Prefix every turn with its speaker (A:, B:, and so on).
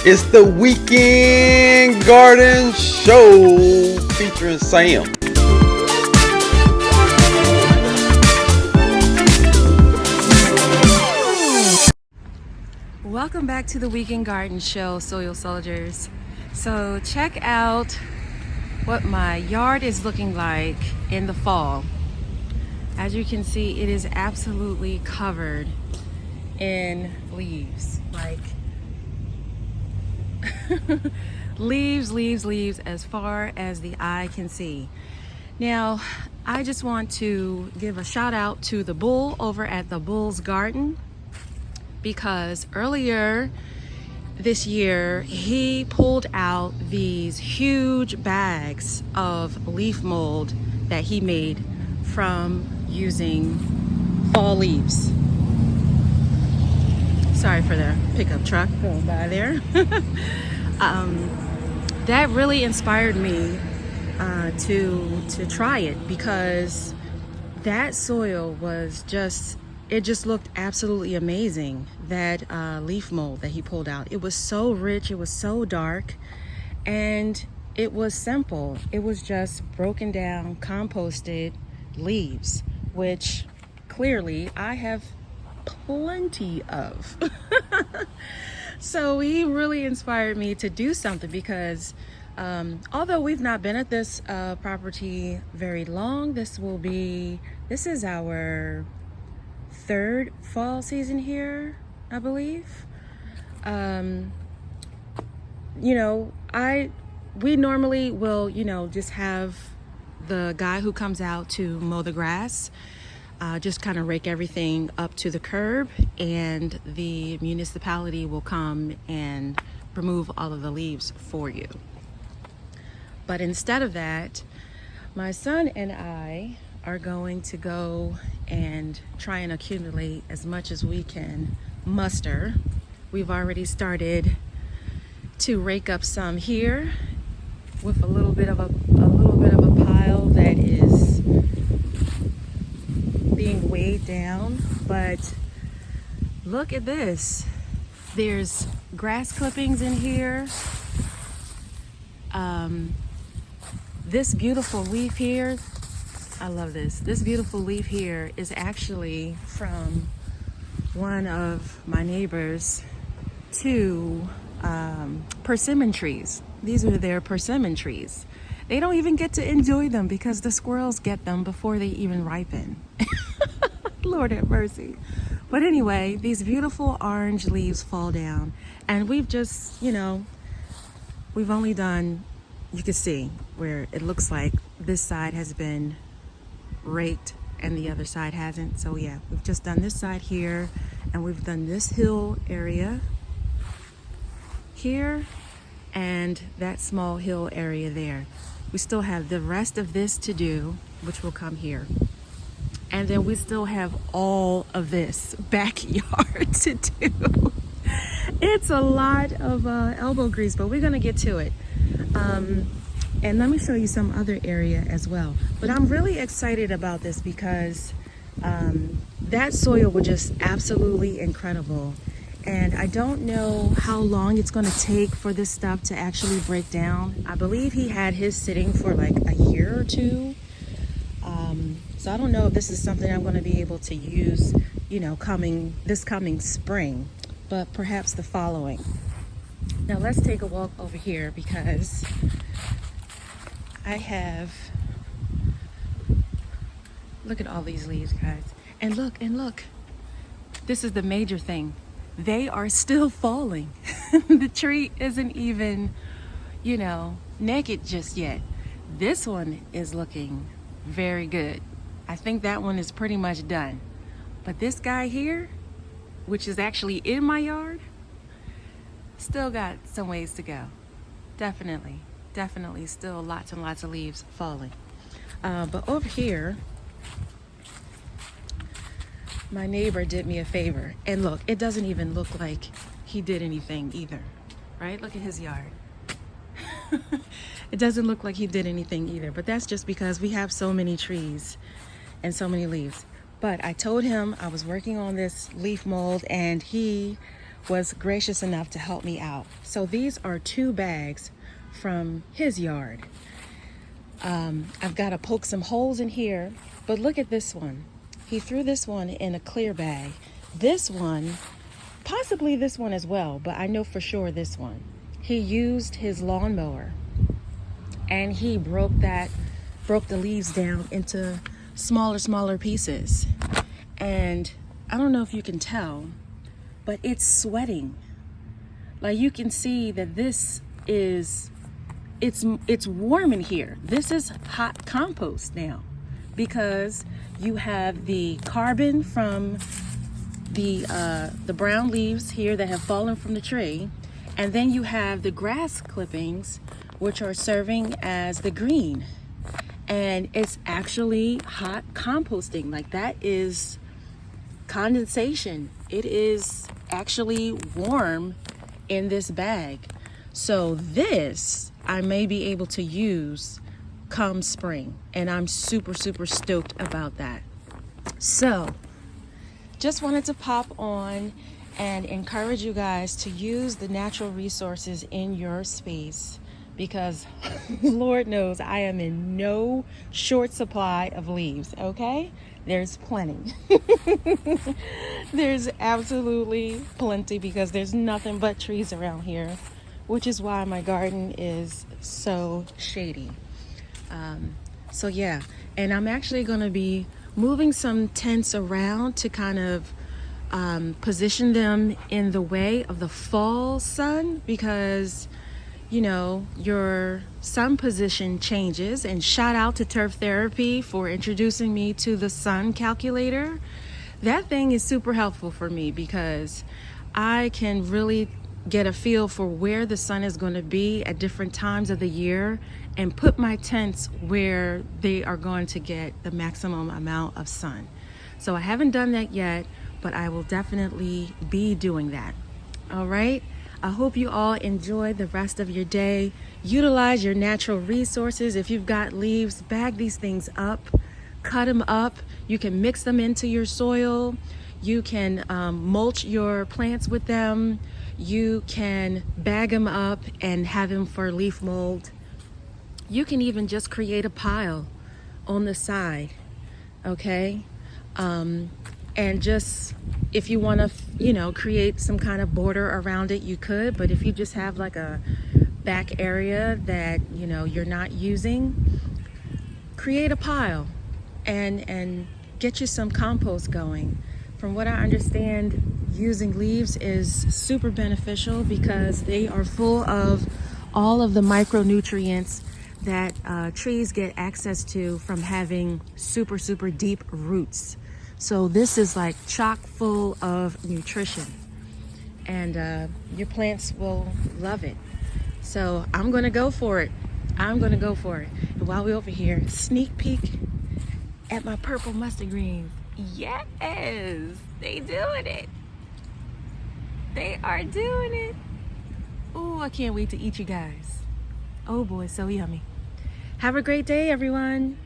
A: It's the Weekend Garden Show featuring Sam.
B: Welcome back to the Weekend Garden Show, Soil Soldiers. So check out what my yard is looking like in the fall. As you can see, it is absolutely covered in leaves. Like leaves as far as the eye can see. Now, I just want to give a shout out to the bull over at the Bull's Garden, because earlier this year he pulled out these huge bags of leaf mold that he made from using fall leaves. Sorry for the pickup truck going by there. That really inspired me to try it, because that soil was it just looked absolutely amazing. That leaf mold that he pulled out, it was so rich, it was so dark, and it was simple. It was just broken down, composted leaves, which clearly I have plenty of. So he really inspired me to do something, because although we've not been at this property very long, this is our third fall season here, I believe. We normally will, just have the guy who comes out to mow the grass, just kind of rake everything up to the curb, and the municipality will come and remove all of the leaves for you. But instead of that, my son and I are going to go and try and accumulate as much as we can muster. We've already started to rake up some here with a little bit of a pile that is being weighed down. But look at this. There's grass clippings in here. This beautiful leaf here, I love this. This beautiful leaf here is actually from one of my neighbors' two persimmon trees. These are their persimmon trees. They don't even get to enjoy them because the squirrels get them before they even ripen. Lord have mercy. But anyway, these beautiful orange leaves fall down, and we've just, we've only done, you can see where it looks like this side has been raked and the other side hasn't. So yeah, we've just done this side here, and we've done this hill area here and that small hill area there. We still have the rest of this to do, which will come here. And then we still have all of this backyard to do. It's a lot of elbow grease, but we're gonna get to it. And let me show you some other area as well. But I'm really excited about this because that soil was just absolutely incredible. And I don't know how long it's gonna take for this stuff to actually break down. I believe he had his sitting for like a year or two. So I don't know if this is something I'm gonna be able to use, this coming spring, but perhaps the following. Now let's take a walk over here, because look at all these leaves, guys. And look, this is the major thing. They are still falling. The tree isn't even, naked just yet. This one is looking very good. I think that one is pretty much done. But this guy here, which is actually in my yard, still got some ways to go. Definitely still lots and lots of leaves falling. But over here, my neighbor did me a favor. And look, it doesn't even look like he did anything either, right? Look at his yard. It doesn't look like he did anything either, but that's just because we have so many trees and so many leaves. But I told him I was working on this leaf mold, and he was gracious enough to help me out. So these are 2 bags from his yard. I've got to poke some holes in here, but look at this one. He threw this one in a clear bag. This one, possibly this one as well, but I know for sure this one. He used his lawnmower and he broke the leaves down into smaller pieces. And I don't know if you can tell, but it's sweating. Like, you can see that this is, it's warm in here. This is hot compost now, because you have the carbon from the brown leaves here that have fallen from the tree, and then you have the grass clippings, which are serving as the green. And it's actually hot composting. Like, that is condensation. It is actually warm in this bag. So this I may be able to use come spring, and I'm super stoked about that. So just wanted to pop on and encourage you guys to use the natural resources in your space, because Lord knows I am in no short supply of leaves, okay? There's plenty. There's absolutely plenty, because there's nothing but trees around here, which is why my garden is so shady. So yeah, and I'm actually going to be moving some tents around to kind of position them in the way of the fall sun, because you know, your sun position changes. And shout out to Turf Therapy for introducing me to the sun calculator. That thing is super helpful for me, because I can really get a feel for where the sun is going to be at different times of the year and put my tents where they are going to get the maximum amount of sun. So I haven't done that yet, but I will definitely be doing that. All right. I hope you all enjoy the rest of your day. Utilize your natural resources. If you've got leaves, bag these things up, cut them up. You can mix them into your soil. You can mulch your plants with them. You can bag them up and have them for leaf mold. You can even just create a pile on the side, okay? And just, if you want to, you know, create some kind of border around it, you could. But if you just have like a back area that, you know, you're not using, create a pile and get you some compost going. From what I understand, using leaves is super beneficial, because they are full of all of the micronutrients that trees get access to from having super deep roots. So this is like chock full of nutrition, and your plants will love it. So I'm gonna go for it. And while we're over here, sneak peek at my purple mustard greens. Yes, they doing it. They are doing it. Oh, I can't wait to eat you guys. Oh boy, so yummy. Have a great day, everyone.